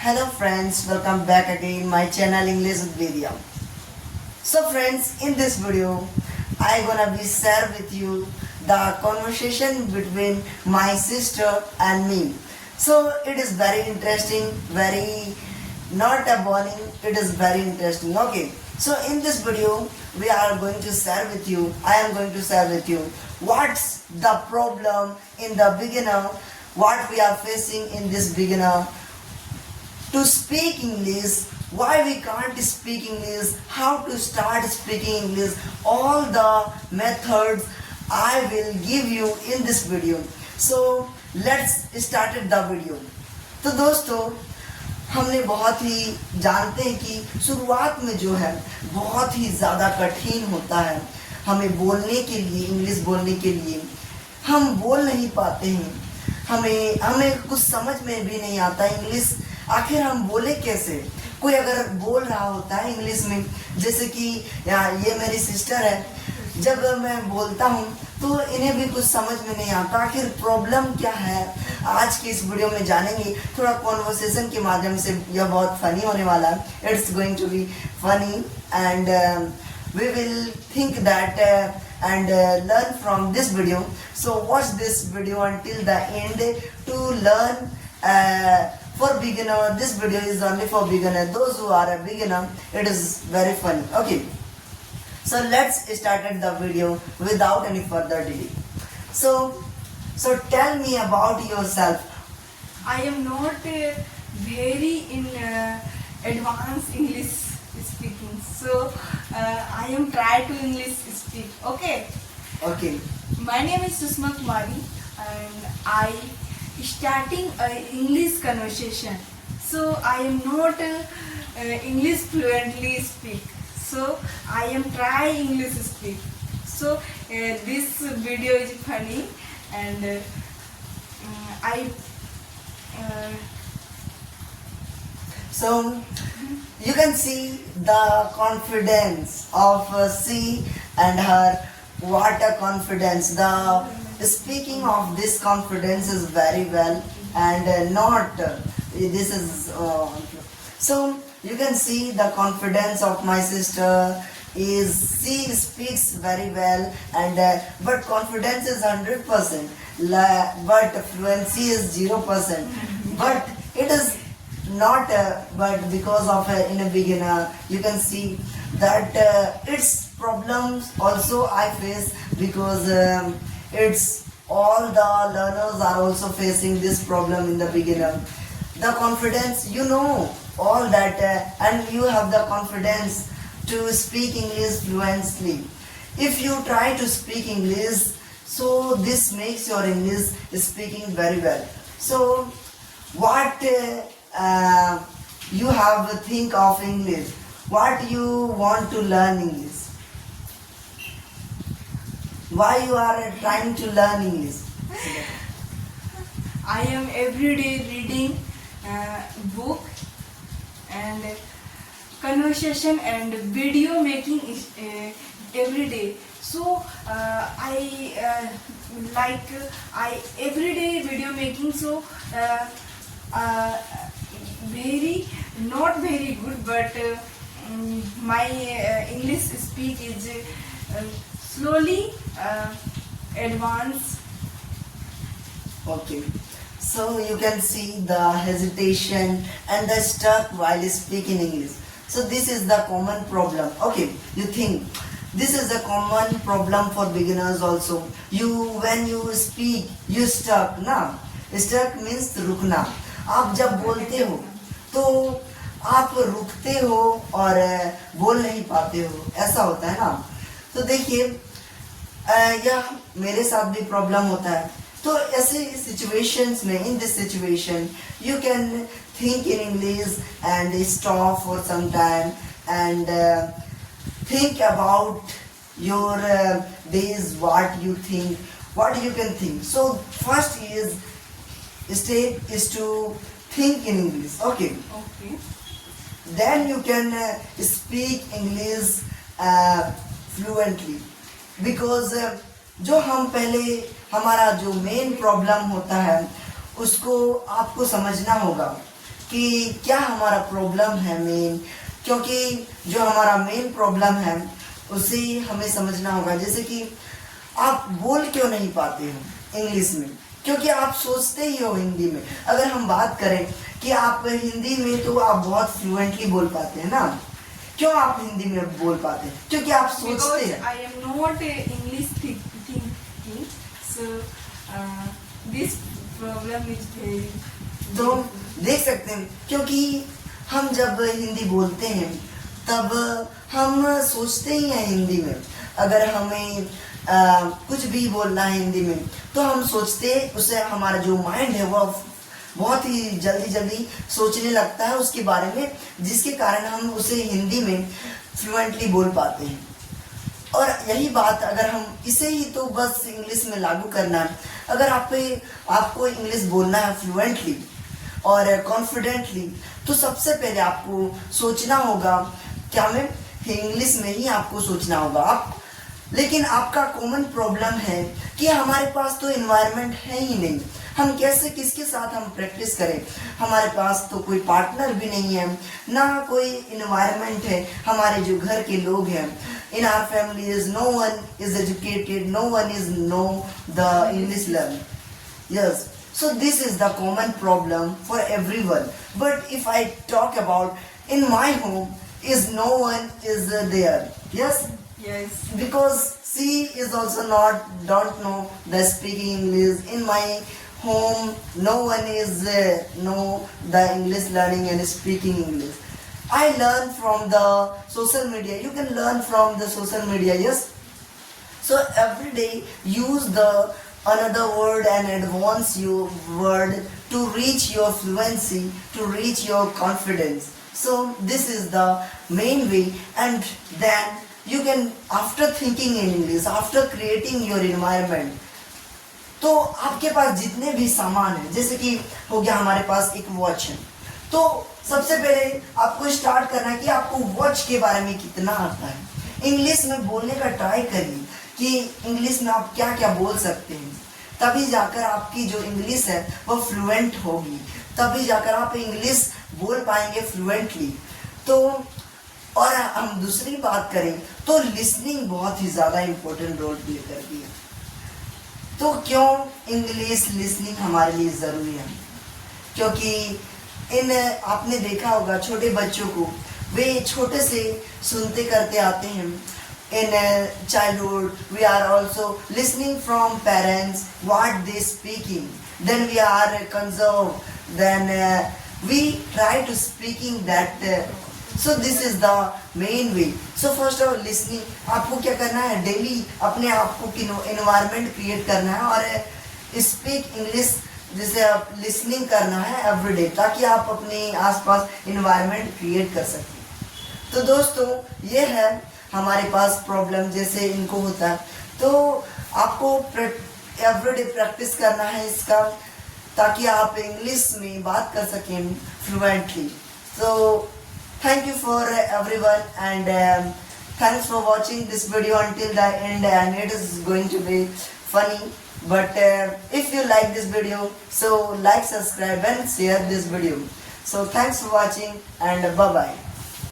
Hello friends, welcome back again my channel English with Vidya. So friends, in this video, I gonna be share with you the conversation between my sister and me. So it is very interesting, very not a boring, it is very interesting. Okay. So in this video, we are going to share with you, I am going to share with you what's the problem in the beginner, what we are facing in this beginner to speak English, why we can't speak English, how to start speaking English, all the methods I will give you in this video. So let's start the video. तो दोस्तों हमने बहुत ही जानते हैं कि शुरुआत में जो है बहुत ही ज़्यादा कठिन होता है हमें बोलने के लिए, इंग्लिश बोलने के लिए हम बोल नहीं पाते हैं, हमें कुछ समझ में भी नहीं आता इंग्लिश, आखिर हम बोले कैसे। कोई अगर बोल रहा होता है इंग्लिश में, जैसे कि ये मेरी सिस्टर है, जब मैं बोलता हूँ तो इन्हें भी कुछ समझ में नहीं आता, आखिर प्रॉब्लम क्या है। आज की इस वीडियो में जानेंगे, थोड़ा कॉन्वर्सेशन के माध्यम से। यह बहुत फनी होने वाला है, it's going to be funny and we will think that and learn from this video. So watch this video until the end to learn for beginner. This video is only for beginner. Those who are a beginner, it is very funny. Okay, so let's start the video without any further delay. So tell me about yourself. I am not very in advanced English speaking, so I am try to English speak. Okay. My name is Susma Kumari, and I starting English conversation. So I am not English fluently speak. So I am try English speak. So this video is funny, and I. So you can see the confidence of C and her. What a confidence! The speaking of this confidence is very well, and not this is. So you can see the confidence of my sister is she speaks very well, and but confidence is 100%, but fluency is 0%. But it is not but because of in a beginner you can see that its problems also I face, because it's all the learners are also facing this problem in the beginner. The confidence, you know all that and you have the confidence to speak English fluently. If you try to speak English, so this makes your English speaking very well. So what you have to think of English, what you want to learn English, why you are trying to learn English. I am every day reading book and conversation and video making every day. So I every day video making. So very not very good, but my English speak is slowly advance. Okay, so you can see the hesitation and the stuck while speaking English. So this is the common problem. Okay, you think this is a common problem for beginners also. When you speak, you stuck ना. Stuck means रुकना. आप जब बोलते हो तो आप रुकते हो और बोल नहीं पाते हो, ऐसा होता है ना। तो देखिए यह मेरे साथ भी प्रॉब्लम होता है। तो ऐसे सिचुएशंस में, in this situation you can think in English and stop for some time and think about your days, what you think, what you can think. So first step is to think in English. Okay. Then you can speak English fluently, because जो हम पहले हमारा जो main problem होता है उसको आपको समझना होगा। कि क्या हमारा प्रॉब्लम है मेन, क्योंकि जो हमारा मेन प्रॉब्लम है उसे हमें समझना होगा। जैसे कि आप बोल क्यों नहीं पाते हो इंग्लिश में, क्योंकि आप सोचते ही हो हिंदी में। अगर हम बात करें कि आप हिंदी में तो आप बहुत फ्लुएंटली बोल पाते हैं ना, क्यों आप हिंदी में बोल पाते हैं? क्योंकि आप सोचते हैं। I am not English thinking, so this problem is very. तो देख सकते हैं, क्योंकि हम जब हिंदी बोलते हैं तब हम सोचते ही हैं हिंदी में। अगर हमें कुछ भी बोलना है हिंदी में तो हम सोचते, उसे हमारा जो माइंड है वो बहुत ही जल्दी सोचने लगता है उसके बारे में, जिसके कारण हम उसे हिंदी में फ्लुएंटली बोल पाते हैं। और यही बात अगर हम इसे ही तो बस इंग्लिश में लागू करना है। अगर आपको इंग्लिश बोलना है फ्लुएंटली और कॉन्फिडेंटली, तो सबसे पहले आपको सोचना होगा, क्या में इंग्लिश में ही आपको सोचना होगा। लेकिन आपका कॉमन प्रॉब्लम है कि हमारे पास तो एनवायरनमेंट है ही नहीं। हम कैसे किसके साथ हम प्रैक्टिस करें? हमारे पास तो कोई पार्टनर भी नहीं है, ना कोई एनवायरनमेंट है। हमारे जो घर के लोग हैं, in our family is no one is educated, no one is no the English learn. Yes, so this is the common problem for everyone. But if I talk about in my home, is no one is there. Yes, because she is also don't know the speaking English. In my home no one is know the English learning and speaking English. I learn from the social media. You can learn from the social media. Yes, so every day use the another word and advance your word to reach your fluency, to reach your confidence. So this is the main way, and then you can, after thinking in English, after creating your environment, तो आपके पास जितने भी सामान है, जैसे कि हो गया हमारे पास एक वॉच है, तो सबसे पहले आपको स्टार्ट करना है कि आपको वॉच के बारे में कितना आता है। इंग्लिश में बोलने का ट्राई करिए कि इंग्लिश में आप क्या क्या बोल सकते हैं, तभी जाकर आपकी जो इंग्लिश है वो फ्लुएंट होगी, तभी जाकर आप इंग्लिश बोल पाएंगे फ्लुएंटली। तो और हम दूसरी बात करें तो लिसनिंग बहुत ही ज़्यादा इम्पोर्टेंट रोल प्ले करती है। तो क्यों इंग्लिश लिसनिंग हमारे लिए ज़रूरी है? क्योंकि आपने देखा होगा छोटे बच्चों को, वे छोटे से सुनते करते आते हैं। In childhood, we are also listening from parents what they speaking. Then we are conserved. Then we try to speaking that. So this is the main way. So first of all, listening. आपको क्या करना है? Daily अपने आप को environment create करना है और speak English जैसे आप listening करना है everyday, ताकि आप अपने आसपास environment create कर सकें। तो दोस्तों ये है हमारे पास प्रॉब्लम जैसे इनको होता है, तो आपको एवरीडे प्रैक्टिस करना है इसका, ताकि आप इंग्लिश में बात कर सकें fluently. So thank you for everyone and thanks for watching this video until the end, and it is going to be funny, but if you like this video, so like, subscribe and share this video. So thanks for watching and bye bye.